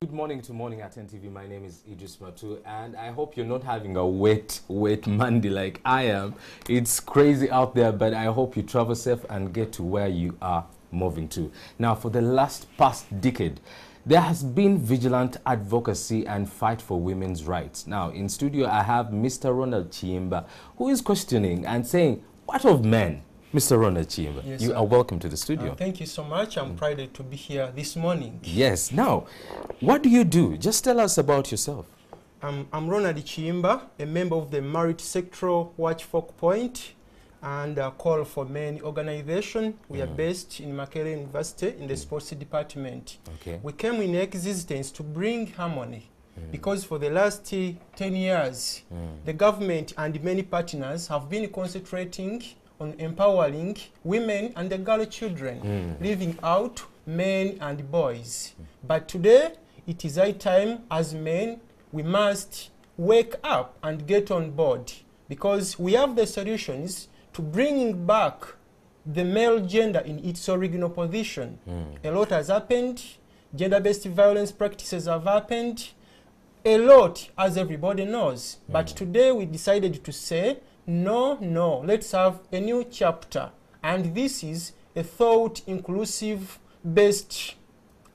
Good morning to Morning at NTV. My name is Idris Matu, and I hope you're not having a wet Monday like I am. It's crazy out there, but I hope you travel safe and get to where you are moving to. Now, for the past decade, there has been vigilant advocacy and fight for women's rights. Now, in studio, I have Mr. Ronald Chiyimba, who is questioning and saying, what of men? Mr. Ronald Chiyimba, yes, you are welcome to the studio. Thank you so much. I'm proud to be here this morning. Yes. Now, what do you do? Just tell us about yourself. I'm Ronald Chiyimba, a member of the Merit Sectoral Watch Focal Point and a Call for Men organization. We are based in Makerere University in the sports department. Okay. We came in existence to bring harmony because for the last 10 years, the government and many partners have been concentrating on empowering women and the girl children, leaving out men and boys. But today, it is high time as men, we must wake up and get on board because we have the solutions to bringing back the male gender in its original position. A lot has happened, gender-based violence practices have happened, a lot, as everybody knows. But today we decided to say, no, let's have a new chapter. And this is a thought inclusive based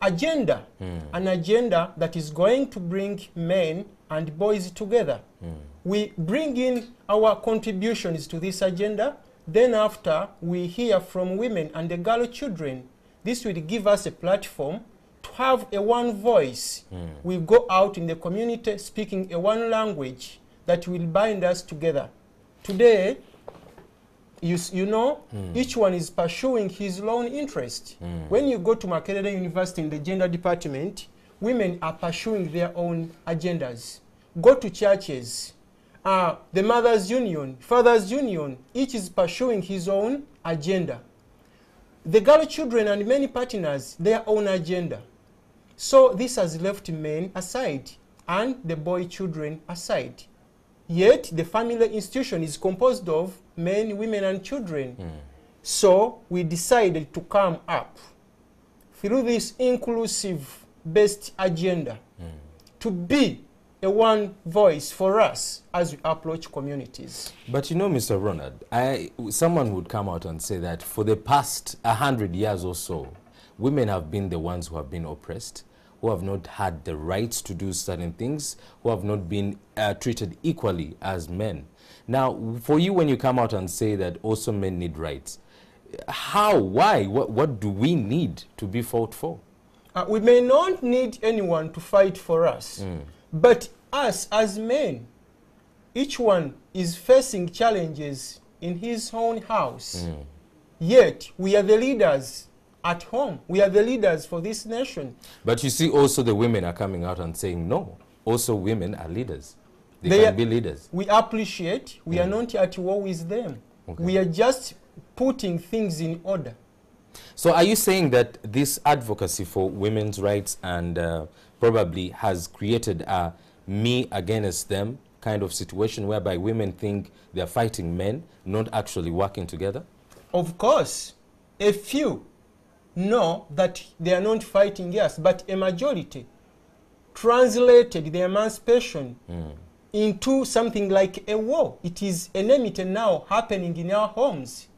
agenda, an agenda that is going to bring men and boys together. We bring in our contributions to this agenda, then after we hear from women and the girl children. This will give us a platform to have a one voice. We go out in the community speaking a one language that will bind us together. Today, you know, each one is pursuing his own interest. When you go to Makerere University in the gender department, women are pursuing their own agendas. Go to churches, the Mothers Union, Fathers Union, each is pursuing his own agenda. The girl children and many partners, their own agenda. So this has left men aside and the boy children aside. Yet the family institution is composed of men, women, and children. So we decided to come up through this inclusive-based agenda to be a one voice for us as we approach communities. But you know, Mr. Ronald, someone would come out and say that for the past 100 years or so, women have been the ones who have been oppressed, who have not had the rights to do certain things, who have not been treated equally as men. Now, for you, when you come out and say that also men need rights, how, why, what do we need to be fought for? We may not need anyone to fight for us, but us as men, each one is facing challenges in his own house. Yet, we are the leaders at home. We are the leaders for this nation. But you see also the women are coming out and saying, no, also women are leaders. They can be leaders. We appreciate. We are not at war with them. Okay. We are just putting things in order. So are you saying that this advocacy for women's rights and probably has created a me against them kind of situation whereby women think they're fighting men, not actually working together? Of course. A few know that they are not fighting us, but a majority translated the emancipation into something like a war. It is enmity now happening in our homes.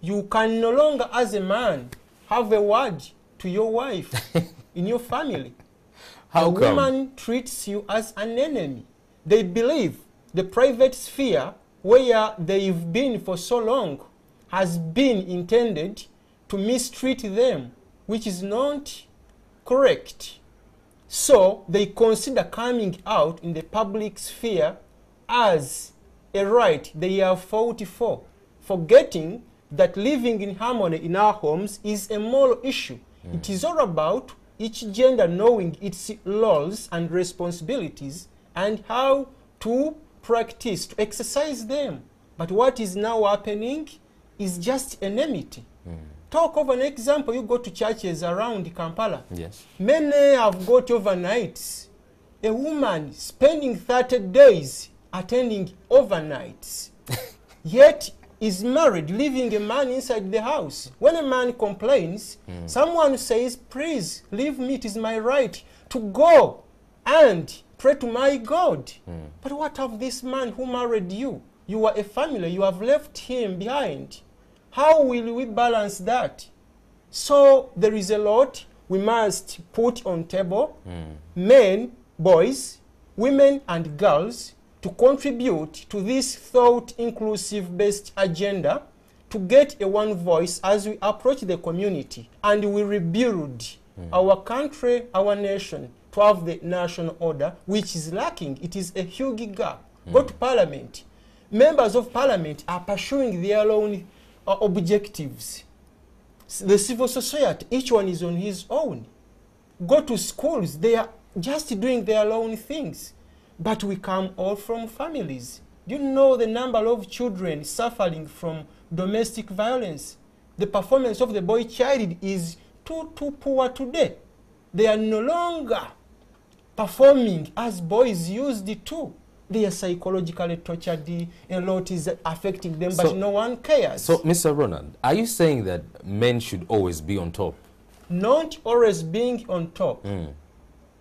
You can no longer, as a man, have a word to your wife in your family. How come? A woman treats you as an enemy. They believe the private sphere where they've been for so long has been intended to mistreat them, which is not correct. So they consider coming out in the public sphere as a right they have fought for, forgetting that living in harmony in our homes is a moral issue. It is all about each gender knowing its roles and responsibilities and how to practice, to exercise them. But what is now happening is just enmity. Talk of an example, you go to churches around Kampala. Yes. Many have got overnights. A woman spending 30 days attending overnights. Yet is married, leaving a man inside the house. When a man complains, someone says, please leave me, it is my right to go and pray to my God. But what of this man who married you? You are a family, you have left him behind. How will we balance that? So there is a lot we must put on table, men, boys, women and girls, to contribute to this thought-inclusive based agenda, to get a one voice as we approach the community and we rebuild our country, our nation, to have the national order, which is lacking. It is a huge gap. Go to parliament. Members of parliament are pursuing their own objectives. The civil society, each one is on his own. Go to schools, they are just doing their own things. But we come all from families. Do you know the number of children suffering from domestic violence? The performance of the boy child is too poor today. They are no longer performing as boys used to. They are psychologically tortured, a lot is affecting them, but no one cares. So, Mr. Ronald, are you saying that men should always be on top? Not always being on top.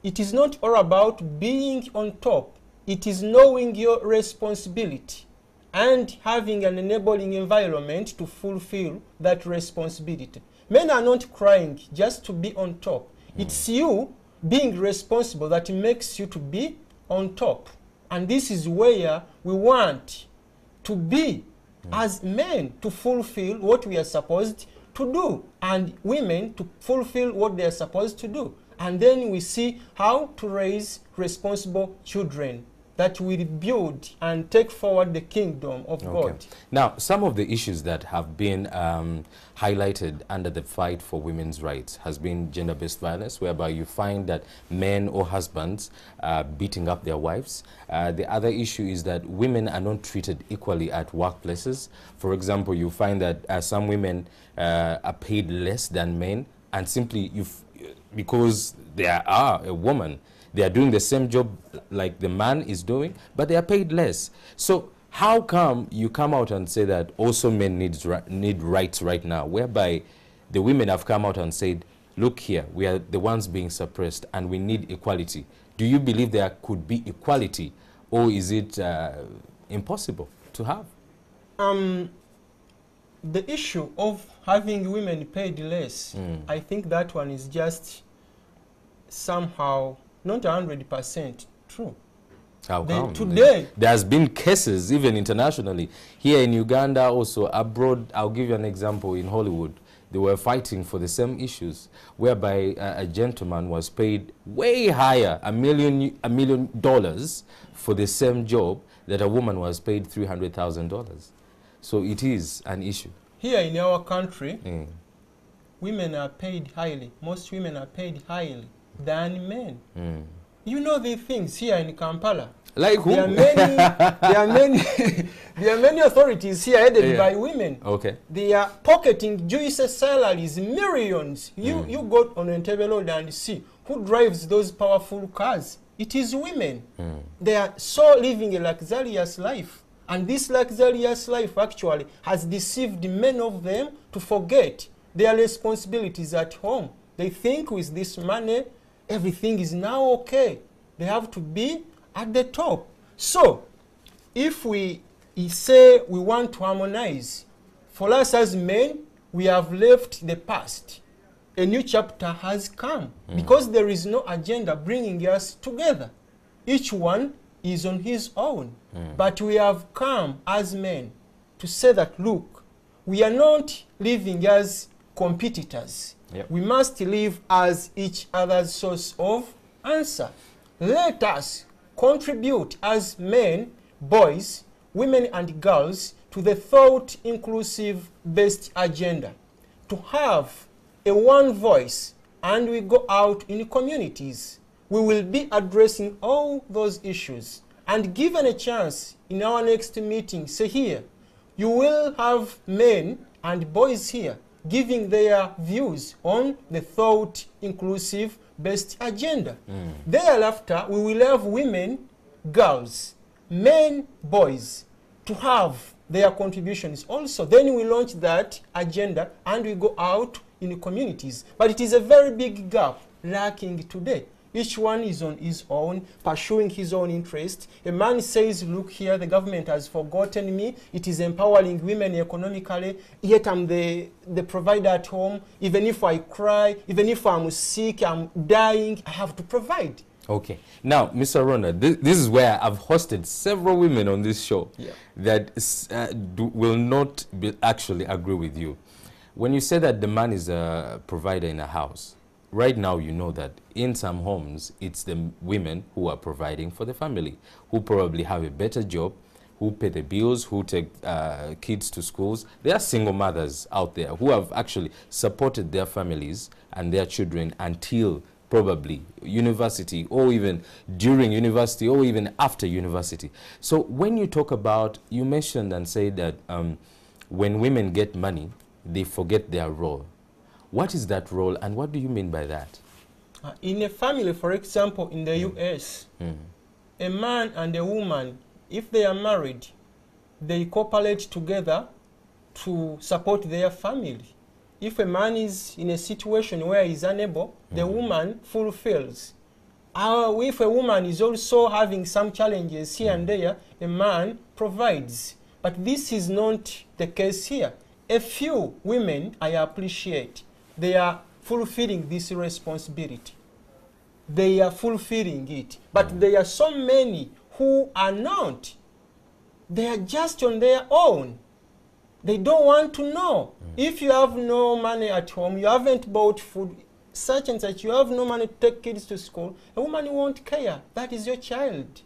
It is not all about being on top. It is knowing your responsibility and having an enabling environment to fulfill that responsibility. Men are not crying just to be on top. It's you being responsible that makes you to be on top. And this is where we want to be as men, to fulfill what we are supposed to do, and women to fulfill what they are supposed to do. And then we see how to raise responsible children that will build and take forward the kingdom of God. Now, some of the issues that have been highlighted under the fight for women's rights has been gender-based violence, whereby you find that men or husbands are beating up their wives. The other issue is that women are not treated equally at workplaces. For example, you find that some women are paid less than men, and simply because they are a woman, they are doing the same job like the man is doing, but they are paid less. So how come you come out and say that also men need rights right now, whereby the women have come out and said, look here, we are the ones being suppressed and we need equality. Do you believe there could be equality, or is it impossible to have? The issue of having women paid less, I think that one is just somehow not 100% true. How come? Today, there's been cases, even internationally. Here in Uganda, also abroad, I'll give you an example. In Hollywood, they were fighting for the same issues, whereby a gentleman was paid way higher, $1 million for the same job, that a woman was paid $300,000. So it is an issue. Here in our country, women are paid highly. Most women are paid highly than men. You know the things here in Kampala. Like who? There are many authorities here headed by women. Okay. They are pocketing Jewish salaries, millions. You go on Entebbe Road and see who drives those powerful cars. It is women. They are so living a luxurious life. And this luxurious life actually has deceived many of them to forget their responsibilities at home. They think with this money, everything is now okay. They have to be at the top. So, if we say we want to harmonize, for us as men, we have left the past. A new chapter has come because there is no agenda bringing us together. Each one is on his own. But we have come as men to say that, look, we are not living as competitors. We must live as each other's source of answer. Let us contribute as men, boys, women and girls to the thought-inclusive based agenda, to have a one voice, and we go out in communities. We will be addressing all those issues, and given a chance in our next meeting, say here, you will have men and boys here giving their views on the thought-inclusive based agenda. Thereafter, we will have women, girls, men, boys, to have their contributions also. Then we launch that agenda and we go out in the communities. But it is a very big gap lacking today. Each one is on his own, pursuing his own interest. A man says, look here, the government has forgotten me. It is empowering women economically, yet I'm the provider at home. Even if I cry, even if I'm sick, I'm dying, I have to provide. Okay. Now, Mr. Ronda, this is where I've hosted several women on this show that will not actually agree with you. When you say that the man is a provider in a house, right now you know that in some homes, it's the women who are providing for the family, who probably have a better job, who pay the bills, who take kids to schools. There are single mothers out there who have actually supported their families and their children until probably university, or even during university, or even after university. So when you talk about, you mentioned and said that when women get money, they forget their role. What is that role, and what do you mean by that? In a family, for example, in the US, a man and a woman, if they are married, they cooperate together to support their family. If a man is in a situation where he's unable, the woman fulfills. If a woman is also having some challenges here and there, a man provides. But this is not the case here. A few women I appreciate. They are fulfilling this responsibility. They are fulfilling it. But there are so many who are not. They are just on their own. They don't want to know. If you have no money at home, you haven't bought food, such and such, you have no money to take kids to school, a woman won't care. That is your child.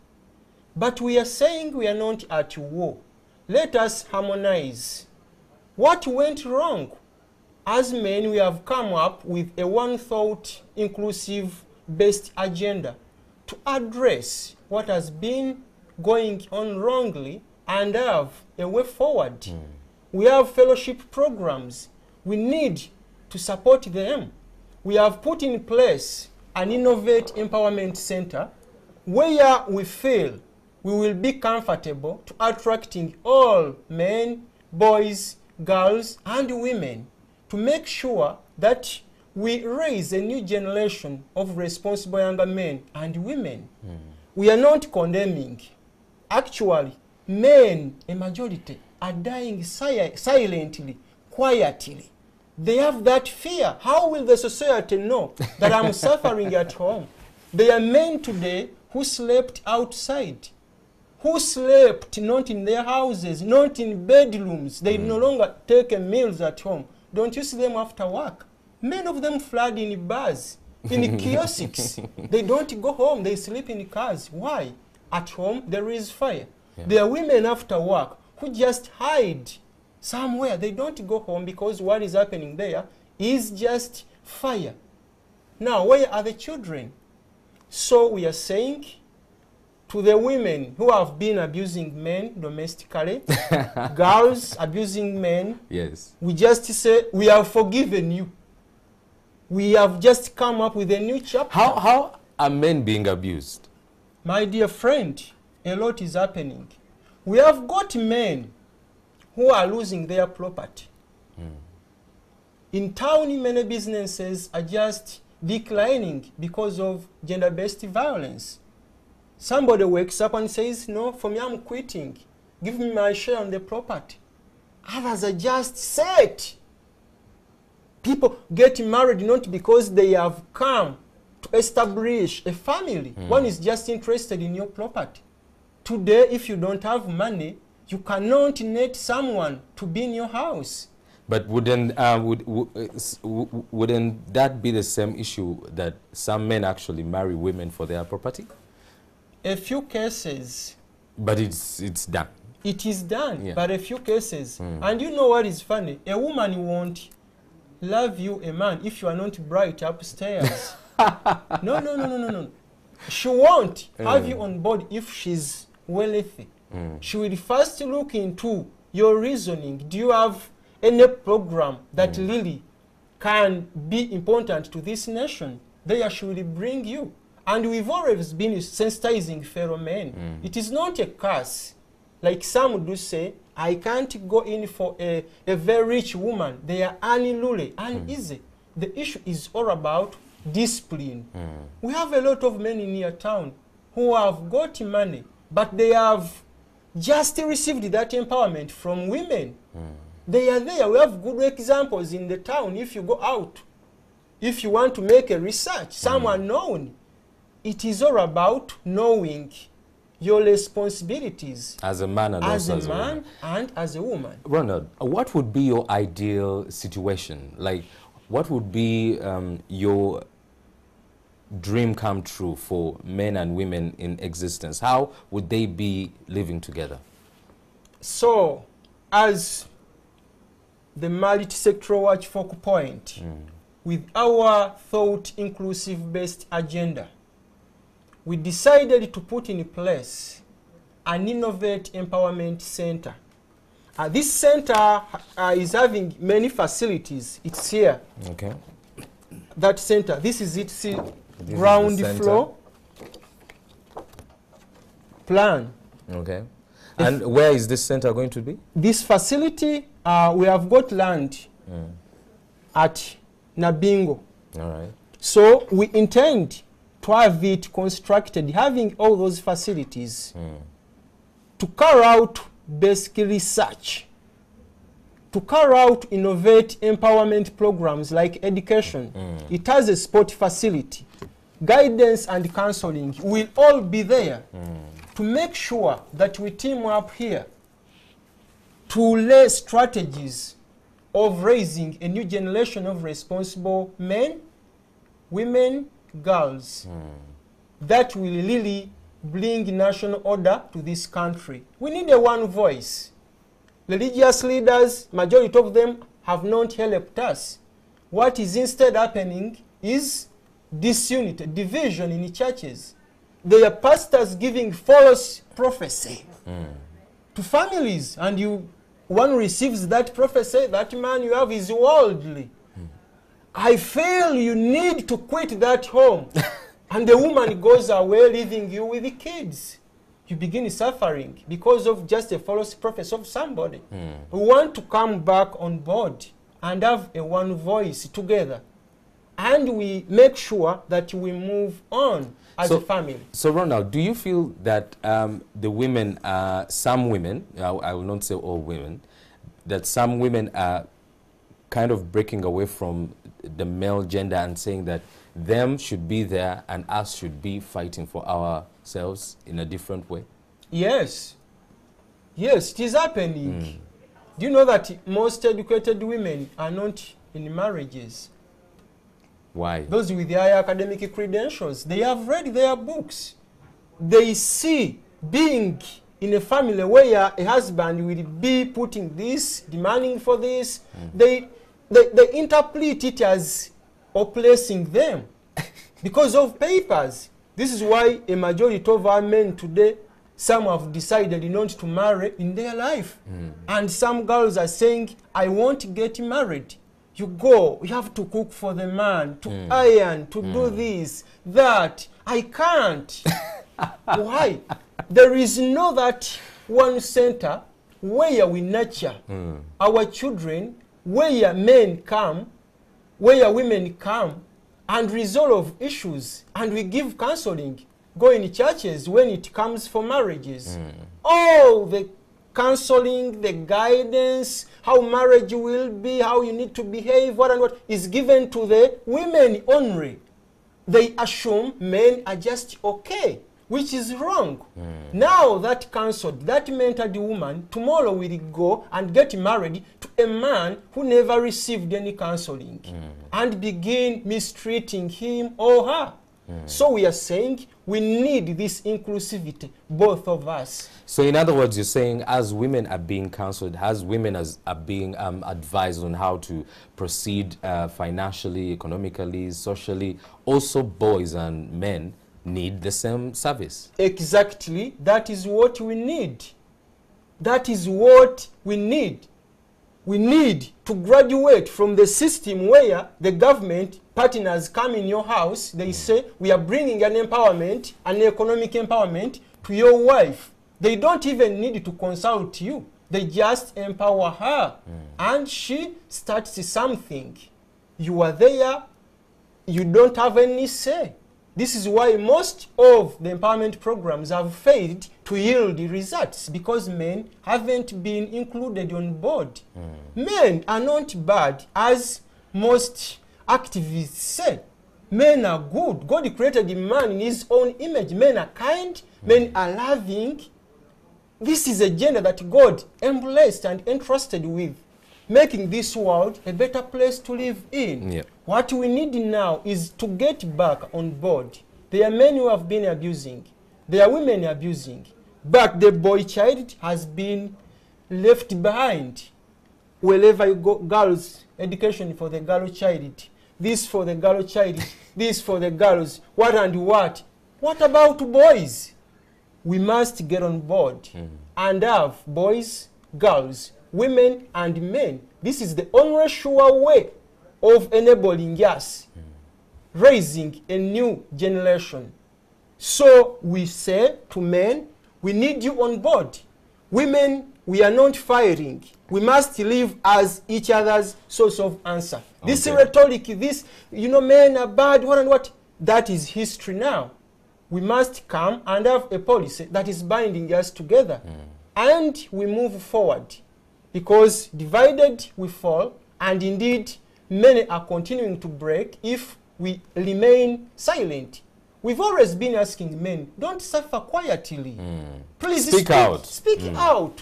But we are saying we are not at war. Let us harmonize. What went wrong? As men, we have come up with a one-thought, inclusive-based agenda to address what has been going on wrongly and have a way forward. We have fellowship programs. We need to support them. We have put in place an Innovate Empowerment Center where we feel we will be comfortable to attracting all men, boys, girls, and women to make sure that we raise a new generation of responsible younger men and women. We are not condemning. Actually, men, a majority, are dying silently, quietly. They have that fear. How will the society know that I'm suffering at home? There are men today who slept outside, who slept not in their houses, not in bedrooms. They no longer take meals at home. Don't you see them after work? Many of them flood in bars, in kiosks. They don't go home. They sleep in cars. Why? At home, there is fire. There are women after work who just hide somewhere. They don't go home because what is happening there is just fire. Now, where are the children? So we are saying to the women who have been abusing men domestically, girls abusing men, we just say, we have forgiven you. We have just come up with a new chapter. How are men being abused? My dear friend, a lot is happening. We have got men who are losing their property. In town, many businesses are just declining because of gender-based violence. Somebody wakes up and says, no, for me, I'm quitting. Give me my share on the property. Others are just set. People get married not because they have come to establish a family. One is just interested in your property. Today, if you don't have money, you cannot net someone to be in your house. But wouldn't that be the same issue that some men actually marry women for their property? A few cases. But it's done. It is done, but a few cases. And you know what is funny? A woman won't love you, a man, if you are not bright upstairs. No. She won't have you on board if she's wealthy. She will first look into your reasoning. Do you have any program that really can be important to this nation? There she will bring you. And we've always been sensitizing fellow men. It is not a curse. Like some do say, I can't go in for a very rich woman. They are uneasy, uneasy. The issue is all about discipline. We have a lot of men in your town who have got money, but they have just received that empowerment from women. They are there. We have good examples in the town. If you go out, if you want to make a research, someone known, it is all about knowing your responsibilities as a man and as also a man woman. and as a woman. Ronald, what would be your ideal situation? Like, what would be your dream come true for men and women in existence? How would they be living together? So, as the multi-sectoral watch focal point, with our thought inclusive based agenda, we decided to put in place an Innovate Empowerment Center. This center is having many facilities. It's here. Okay. That center, this is its This ground is the center. floor plan. Okay. And where is this center going to be? This facility, we have got land at Nabingo. All right. So we intend to have it constructed, having all those facilities, to carry out basic research, to carry out innovate empowerment programs like education. It has a sport facility. Guidance and counseling will all be there to make sure that we team up here to lay strategies of raising a new generation of responsible men, women, girls that will really bring national order to this country. We need a one voice. Religious leaders, majority of them have not helped us. What is instead happening is disunity, division in the churches. There are pastors giving false prophecy to families, and one receives that prophecy, that man you have is worldly. I feel you need to quit that home. And the woman goes away, leaving you with the kids. You begin suffering because of just a false prophecy of somebody. We want to come back on board and have a one voice together. And we make sure that we move on as a family. So, Ronald, do you feel that the women, some women, I will not say all women, that some women are kind of breaking away from the male gender and saying that them should be there and us should be fighting for ourselves in a different way? Yes. Yes, it is happening. Do you know that most educated women are not in marriages? Why? Those with higher academic credentials, they have read their books. They see being in a family where a husband will be putting this, demanding for this. They interpret it as oppressing them because of papers. This is why a majority of our men today, some have decided not to marry in their life. And some girls are saying, I won't get married. You go, you have to cook for the man, to iron, to do this, that. I can't. Why? There is no that one center where we nurture our children, where men come, where women come and resolve issues, and we give counseling, go in churches when it comes for marriages. All the counseling, the guidance, how marriage will be, how you need to behave, what and what is given to the women only. They assume men are just okay, which is wrong. Now that counseled, that mentored woman, tomorrow will go and get married to a man who never received any counseling and begin mistreating him or her. So we are saying we need this inclusivity, both of us. So in other words, you're saying as women are being counseled, as women are being advised on how to proceed financially, economically, socially, also boys and men need the same service. Exactly. That is what we need. That is what we need. We need to graduate from the system where the government partners come in your house, they say, we are bringing an empowerment, an economic empowerment to your wife. They don't even need to consult you. They just empower her and she starts something. You are there, you don't have any say. This is why most of the empowerment programs have failed to yield results, because men haven't been included on board. Men are not bad, as most activists say. Men are good. God created man in his own image. Men are kind, men are loving. This is a gender that God embraced and entrusted with, making this world a better place to live in. Yeah. What we need now is to get back on board. There are men who have been abusing. There are women abusing. But the boy child has been left behind. Wherever you go, girls, education for the girl child. This for the girl child. This for the girls. What and what? What about boys? We must get on board and have boys, girls, women and men. This is the only sure way of enabling us, raising a new generation. So we say to men, we need you on board. Women, we are not firing. We must live as each other's source of answer. Okay. This rhetoric, this, men are bad, what and what, that is history now. We must come and have a policy that is binding us together. And we move forward. Because divided we fall, and indeed many are continuing to break if we remain silent. We've always been asking men, don't suffer quietly. Please speak out. Speak out.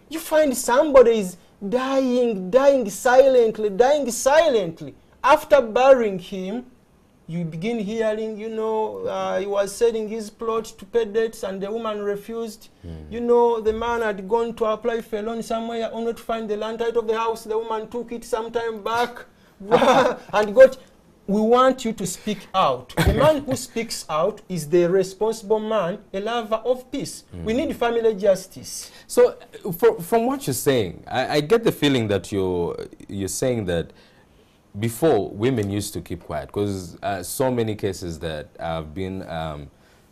You find somebody is dying silently. After burying him, you begin hearing, he was selling his plot to pay debts and the woman refused. The man had gone to apply for a loan somewhere only to find the land title of the house. The woman took it some time back and got... We want you to speak out. The man who speaks out is the responsible man, a lover of peace. We need family justice. So, from what you're saying, I get the feeling that you're saying that before, women used to keep quiet, because so many cases that have been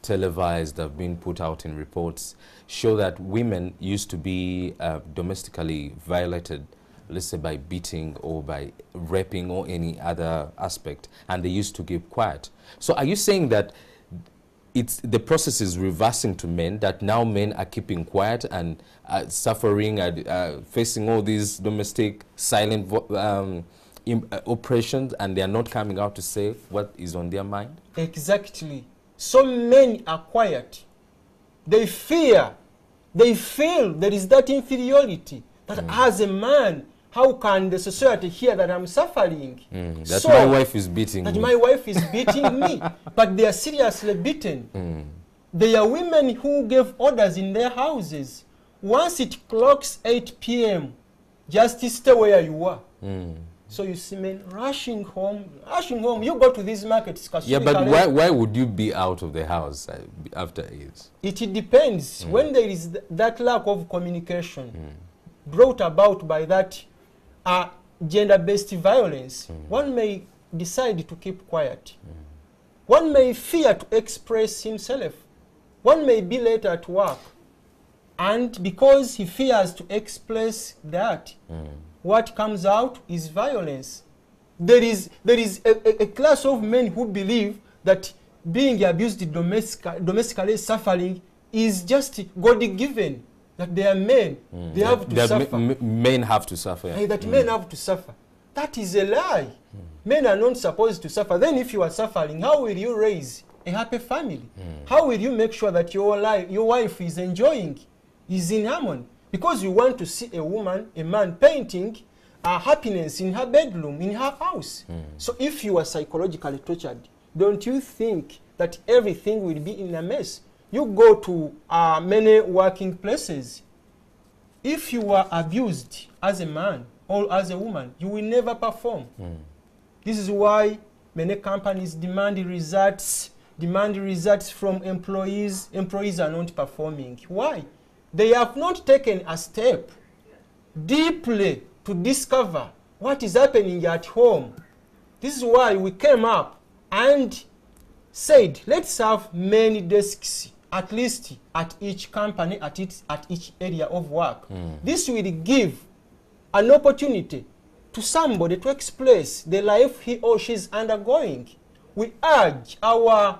televised, have been put out in reports, show that women used to be domestically violated, let's say by beating or by raping or any other aspect, and they used to keep quiet. So are you saying that the process is reversing to men, that now men are keeping quiet and suffering and facing all these domestic silent oppressions, and they are not coming out to say what is on their mind? Exactly. So men are quiet. They fear. They feel there is that inferiority, that as a man, how can the society hear that I'm suffering? That my wife is beating me. That my wife is beating me. But they are seriously beaten. There are women who gave orders in their houses. Once it clocks 8 p.m., just stay where you are. So you see men rushing home. You go to these markets. Yeah, but why would you be out of the house after 8? It depends. When there is that lack of communication brought about by that gender-based violence, one may decide to keep quiet. One may fear to express himself. One may be late at work. And because he fears to express that, what comes out is violence. There is a class of men who believe that being abused domestically, suffering, is just God-given. That they are men, they have to suffer. Men have to suffer. Yeah. That men have to suffer. That is a lie. Men are not supposed to suffer. Then if you are suffering, how will you raise a happy family? How will you make sure that your wife is enjoying, is in harmony? Because you want to see a man painting happiness in her bedroom, in her house. So if you are psychologically tortured, don't you think that everything will be in a mess? You go to many working places. If you are abused as a man or as a woman, you will never perform. This is why many companies demand results from employees. Employees are not performing. Why? They have not taken a step deeply to discover what is happening at home. This is why we came up and said, let's have many desks at least at each company, at each area of work. This will give an opportunity to somebody to express the life he or she is undergoing. We urge our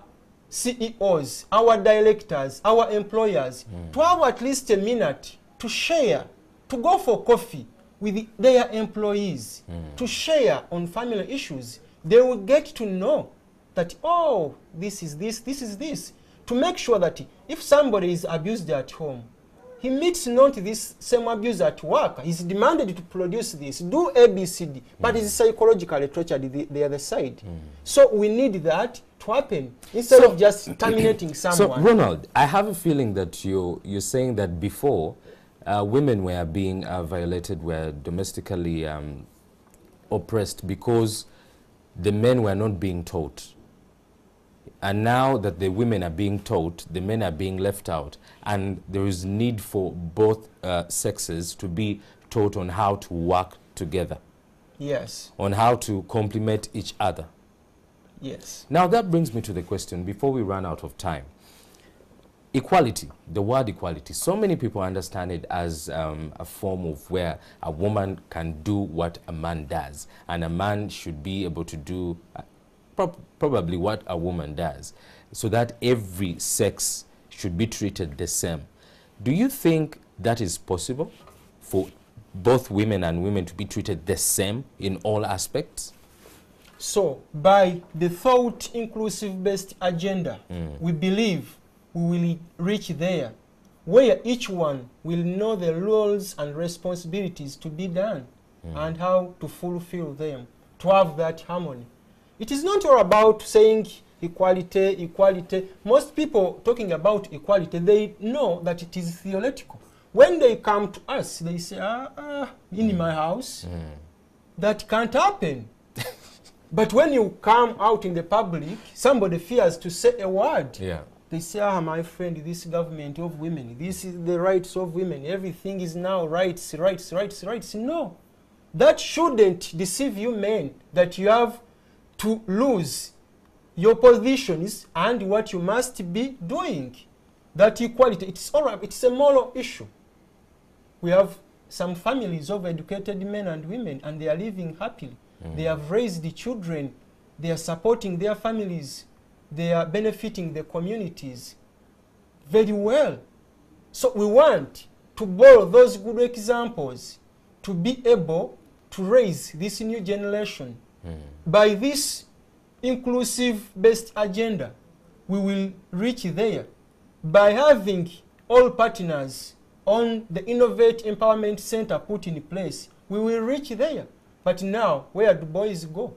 CEOs, our directors, our employers to have at least a minute to share, to go for coffee with their employees, to share on family issues. They will get to know that, oh, this is this, this is this. To make sure that if somebody is abused at home, he meets not this same abuse at work. He's demanded to produce this, do ABCD, but he's psychologically tortured the other side. So we need that to happen instead of just terminating someone. So, Ronald, I have a feeling that you're saying that before women were being violated, were domestically oppressed because the men were not being taught. And now that the women are being taught, the men are being left out. And there is need for both sexes to be taught on how to work together. Yes. On how to complement each other. Yes. Now that brings me to the question, before we run out of time. Equality, the word equality. So many people understand it as a form of where a woman can do what a man does. And a man should be able to do probably what a woman does, so that every sex should be treated the same. Do you think that is possible for both women and women to be treated the same in all aspects? So, by the thought inclusive-based agenda, we believe we will reach there, where each one will know the roles and responsibilities to be done and how to fulfill them, to have that harmony. It is not all about saying equality, equality. Most people talking about equality, they know that it is theoretical. When they come to us, they say, in my house, that can't happen. But when you come out in the public, somebody fears to say a word. Yeah. They say, my friend, this government of women, this is the rights of women, everything is now rights, rights, rights, rights. No. That shouldn't deceive you men, that you have to lose your positions and what you must be doing. That equality, it's all right, it's a moral issue. We have some families of educated men and women, and they are living happily. They have raised the children, they are supporting their families, they are benefiting the communities very well. So we want to borrow those good examples to be able to raise this new generation. By this inclusive-based agenda, we will reach there by having all partners on the Innovate Empowerment Center put in place. We will reach there. But now, where do boys go?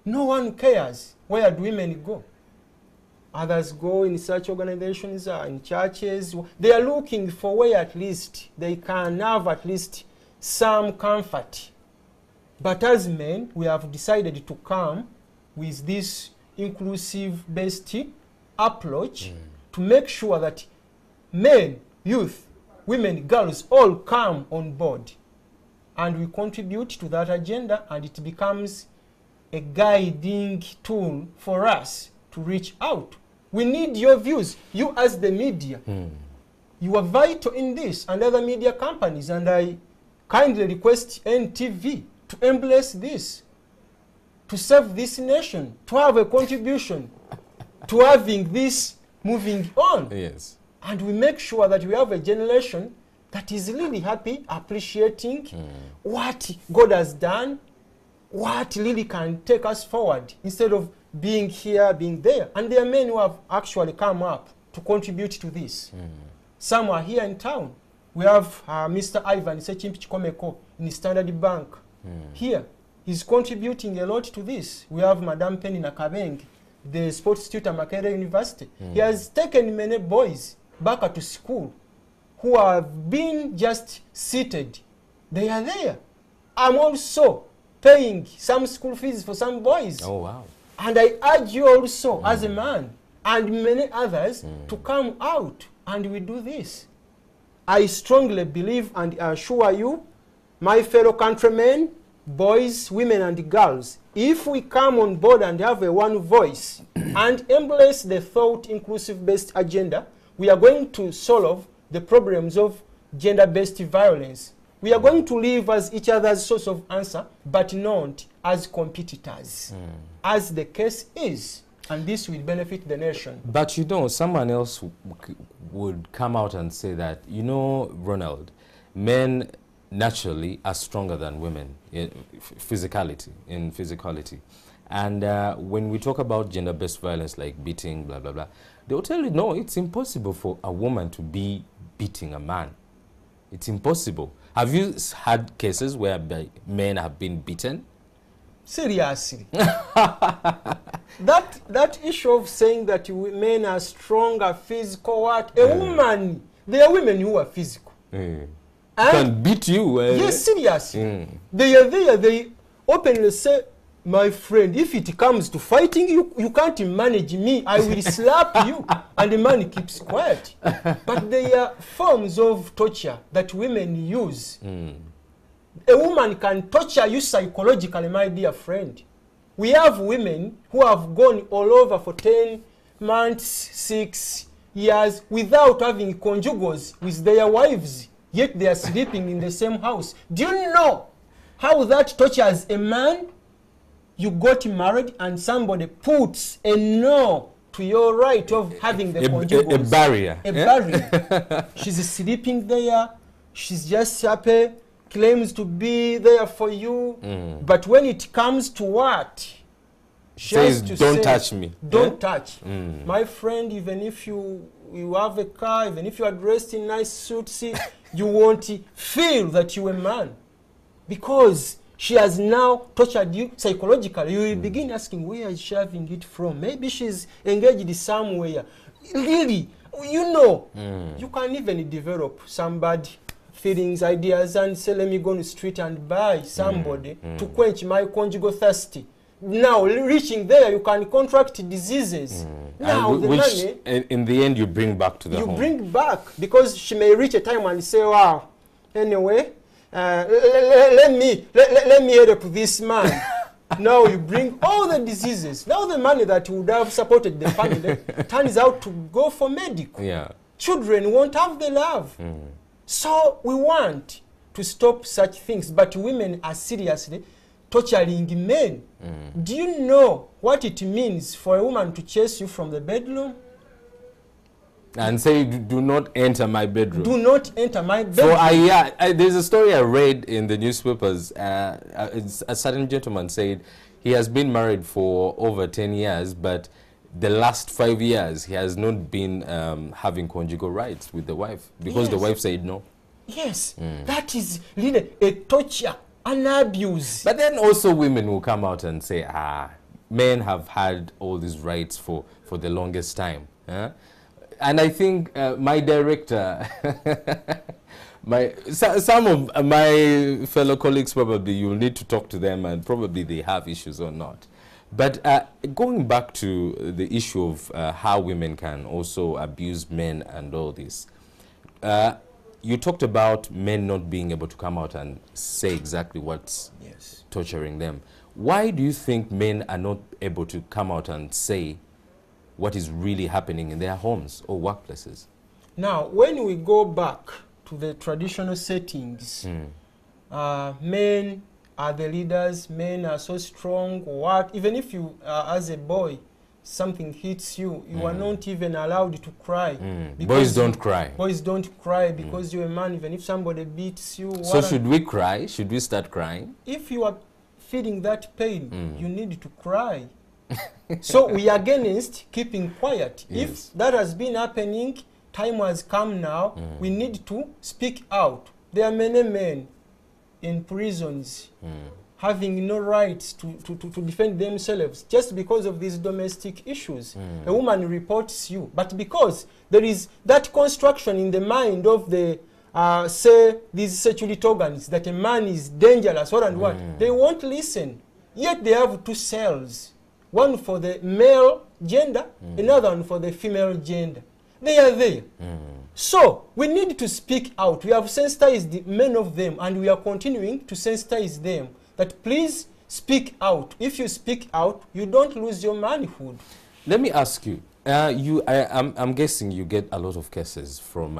No one cares. Where do women go? Others go in such organizations, in churches. They are looking for where at least they can have at least some comfort. But as men, we have decided to come with this inclusive-based approach to make sure that men, youth, women, girls all come on board. And we contribute to that agenda, and it becomes a guiding tool for us to reach out. We need your views. You as the media, you are vital in this, and other media companies, and I kindly request NTV to embrace this, to serve this nation, to have a contribution to having this moving on. Yes. And we make sure that we have a generation that is really happy, appreciating what God has done, what really can take us forward, instead of being here, being there. And there are men who have actually come up to contribute to this. Some are here in town. We have Mr. Ivan Sechimpichikomeko in Standard Bank here. He's contributing a lot to this. We have Madame Penny Nakabeng, the sports tutor at Makerere University. He has taken many boys back to school who have been just seated. They are there. I'm also paying some school fees for some boys. Oh, wow. And I urge you also, as a man, and many others, to come out, and we do this. I strongly believe and assure you, my fellow countrymen, boys, women, and girls, if we come on board and have a one voice and embrace the thought inclusive based agenda, we are going to solve the problems of gender-based violence. We are going to live as each other's source of answer, but not as competitors, as the case is. And this will benefit the nation. But you know, someone else would come out and say that, you know, Ronald, men naturally are stronger than women in physicality. And when we talk about gender-based violence like beating, blah, blah, blah, they'll tell you, no, it's impossible for a woman to be beating a man. It's impossible. Have you had cases where men have been beaten? Seriously. that issue of saying that men are stronger, physical, what? A woman, there are women who are physical. Can beat you. Yes, seriously. They are there, they openly say, my friend, if it comes to fighting, you can't manage me. I will slap you. And the man keeps quiet. But there are forms of torture that women use. A woman can torture you psychologically, my dear friend. We have women who have gone all over for 10 months, 6 years, without having conjugals with their wives, yet they are sleeping in the same house. Do you know how that tortures a man? You got married and somebody puts a no to your right of having the conjugals. A barrier. A barrier. She's sleeping there. She's just happy. Claims to be there for you. But when it comes to what? She says, has to don't say, touch me. Don't touch. My friend, even if you have a car, even if you are dressed in nice suits, you won't feel that you're a man. Because she has now tortured you psychologically. You will begin asking, where is she having it from? Maybe she's engaged somewhere. Really, you know, you can even develop some bad feelings, ideas, and say, let me go on the street and buy somebody to quench my conjugal thirst. Now, reaching there, you can contract diseases. Now, the money, in the end, you bring back to the home. You bring back, because she may reach a time and say, wow, anyway, let me help this man. Now you bring all the diseases. Now the money that would have supported the family turns out to go for medical. Yeah. Children won't have the love. So we want to stop such things, but women are seriously torturing men. Do you know what it means for a woman to chase you from the bedroom? And say, do not enter my bedroom. Do not enter my bedroom. There's a story I read in the newspapers. A certain gentleman said he has been married for over 10 years, but the last 5 years he has not been having conjugal rights with the wife because the wife said no. Yes, that is really a torture, an abuse. But then also women will come out and say, men have had all these rights for the longest time. And I think my director, some of my fellow colleagues, probably you'll need to talk to them and probably they have issues or not. But going back to the issue of how women can also abuse men and all this, you talked about men not being able to come out and say exactly what's torturing them. Why do you think men are not able to come out and say what is really happening in their homes or workplaces? Now, when we go back to the traditional settings, men are the leaders, men are so strong, what? Even if you, as a boy, something hits you, you are not even allowed to cry. Boys don't cry. Boys don't cry because you're a man, even if somebody beats you. So should we cry? Should we start crying? If you are feeling that pain, you need to cry. So we are against keeping quiet. Yes. If that has been happening, time has come now, we need to speak out. There are many men in prisons having no rights to defend themselves just because of these domestic issues. A woman reports you, but because there is that construction in the mind of the, say, these sexual organs, that a man is dangerous, what and what, they won't listen. Yet they have two cells. One for the male gender, another one for the female gender. They are there. So we need to speak out. We have sensitized many of them, and we are continuing to sensitize them that please speak out. If you speak out, you don't lose your manhood. Let me ask you. I'm guessing you get a lot of cases from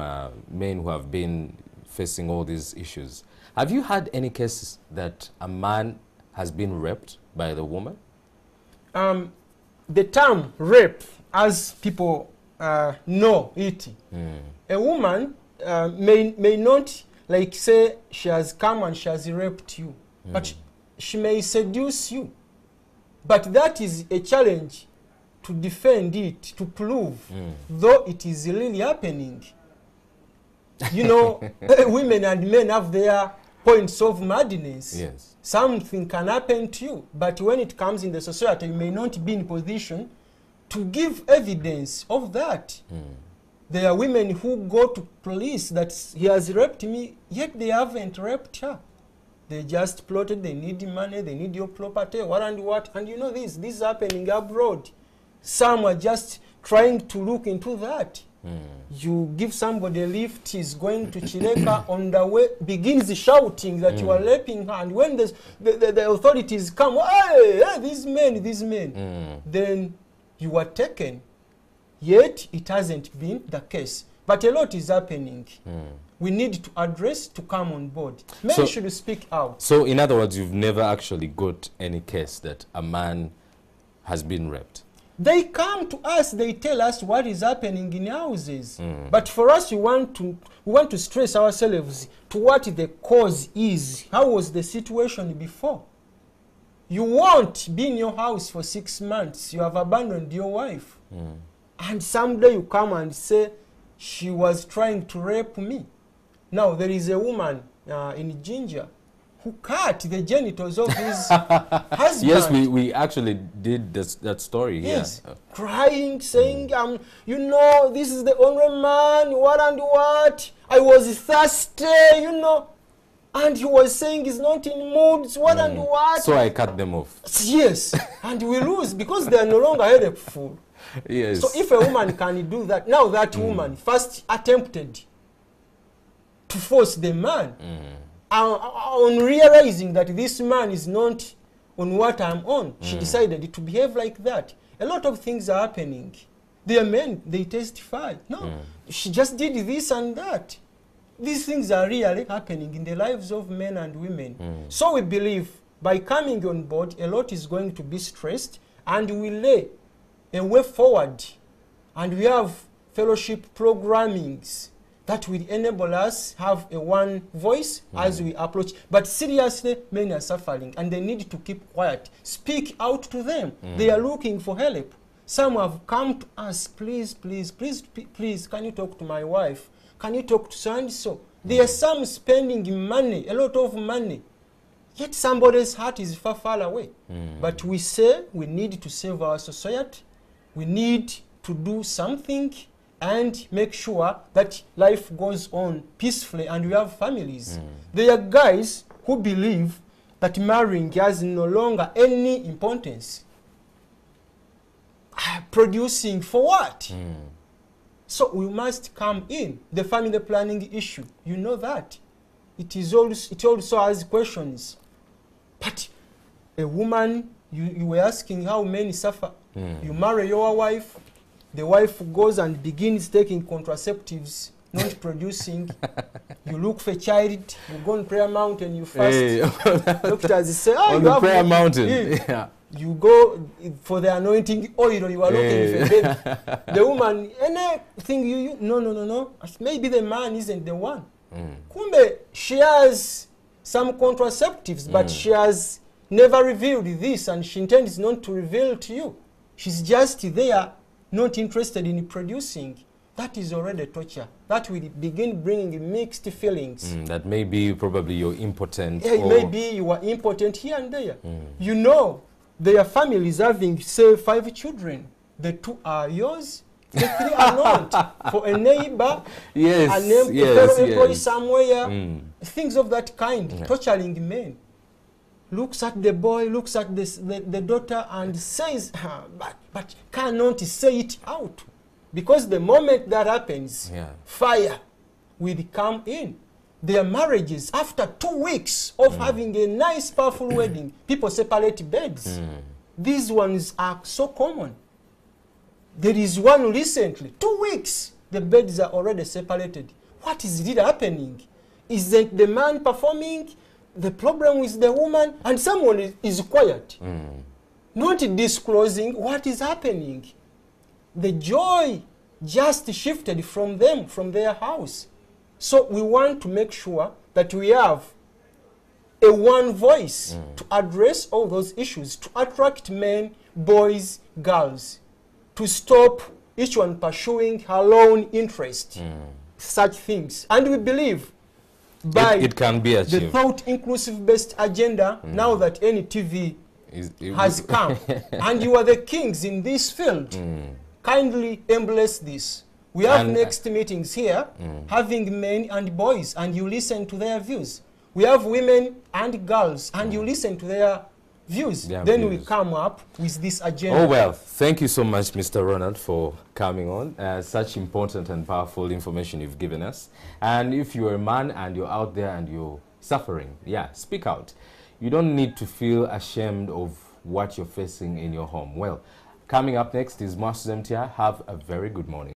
men who have been facing all these issues. Have you had any cases that a man has been raped by the woman? The term rape, as people know it, a woman may not, like, say she has come and she has raped you, but she may seduce you. But that is a challenge to defend it, to prove, though it is really happening. You know, women and men have their points of madness. Yes. Something can happen to you, but when it comes in the society, you may not be in position to give evidence of that. There are women who go to police that he has raped me, yet they haven't raped her. They just plotted, they need money, they need your property, what and what. And you know this is happening abroad. Some are just trying to look into that. You give somebody a lift, he's going to Chileka, on the way begins shouting that you are raping her, and when the authorities come, hey, these men, then you are taken. Yet it hasn't been the case. But a lot is happening. We need to address, to come on board. Men should speak out. So in other words, you've never actually got any case that a man has been raped? They come to us, they tell us what is happening in houses. But for us, we want to stress ourselves to what the cause is. How was the situation before? You won't be in your house for 6 months. You have abandoned your wife. And someday you come and say, she was trying to rape me. Now, there is a woman in Ginger who cut the genitals of his husband. Yes, we actually did that story here. Yes, crying, saying, you know, this is the only man, what and what. I was thirsty, you know. And he was saying he's not in moods, what and what. So I cut them off. Yes, and we lose because they are no longer helpful. Yes. So if a woman can do that, now that woman first attempted to force the man, on realizing that this man is not on what I'm on, she decided to behave like that. A lot of things are happening. There are men, they testify. No, she just did this and that. These things are really happening in the lives of men and women. So we believe by coming on board, a lot is going to be stressed, and we lay a way forward. And we have fellowship programmings that will enable us have a one voice as we approach. But seriously, men are suffering and they need to keep quiet. Speak out to them. They are looking for help. Some have come to us, please, please, please, please, can you talk to my wife? Can you talk to so-and-so? There are some spending money, a lot of money. Yet somebody's heart is far, far away. But we say we need to save our society. We need to do something and make sure that life goes on peacefully and we have families. There are guys who believe that marrying has no longer any importance. Producing for what? So we must come in. The family planning issue, you know that. It also has questions. But a woman, you were asking how men suffer. You marry your wife, the wife goes and begins taking contraceptives, not producing. You look for a child, you go on prayer mountain, you fast. Hey. Doctors say, on you the have prayer mountain. Yeah. You go for the anointing oil, you are looking for baby. The woman, anything you no. Maybe the man isn't the one. Kumbe, she has some contraceptives, but she has never revealed this, and she intends not to reveal to you. She's just there, not interested in producing. That is already torture. That will begin bringing mixed feelings. That may be probably you're impotent. Yeah, maybe you are impotent here and there. You know, their families having, say, 5 children. The 2 are yours, the 3 are not. For a neighbor, a fellow employee somewhere, things of that kind, torturing men. Looks at the boy, looks at the daughter and says, but cannot say it out. Because the moment that happens, fire will come in. their marriages, after 2 weeks of having a nice, powerful wedding, people separate beds. These ones are so common. There is one recently, 2 weeks, the beds are already separated. What is really happening? Isn't the man performing? The problem is the woman, and someone is quiet, not disclosing what is happening. The joy just shifted from them, from their house. So we want to make sure that we have a one voice to address all those issues, to attract men, boys, girls, to stop each one pursuing her own interest, such things. And we believe by it can be achieved. The thought inclusive based agenda, now that NTV has come, and you are the kings in this field, kindly embrace this. We have next meetings here, having men and boys, and you listen to their views. We have women and girls, and you listen to their views. Then we come up with this agenda. Oh, well, thank you so much, Mr. Ronald, for coming on. Such important and powerful information you've given us. And if you're a man and you're out there and you're suffering, yeah, speak out. You don't need to feel ashamed of what you're facing in your home. Well, coming up next is Masters MTR. Have a very good morning.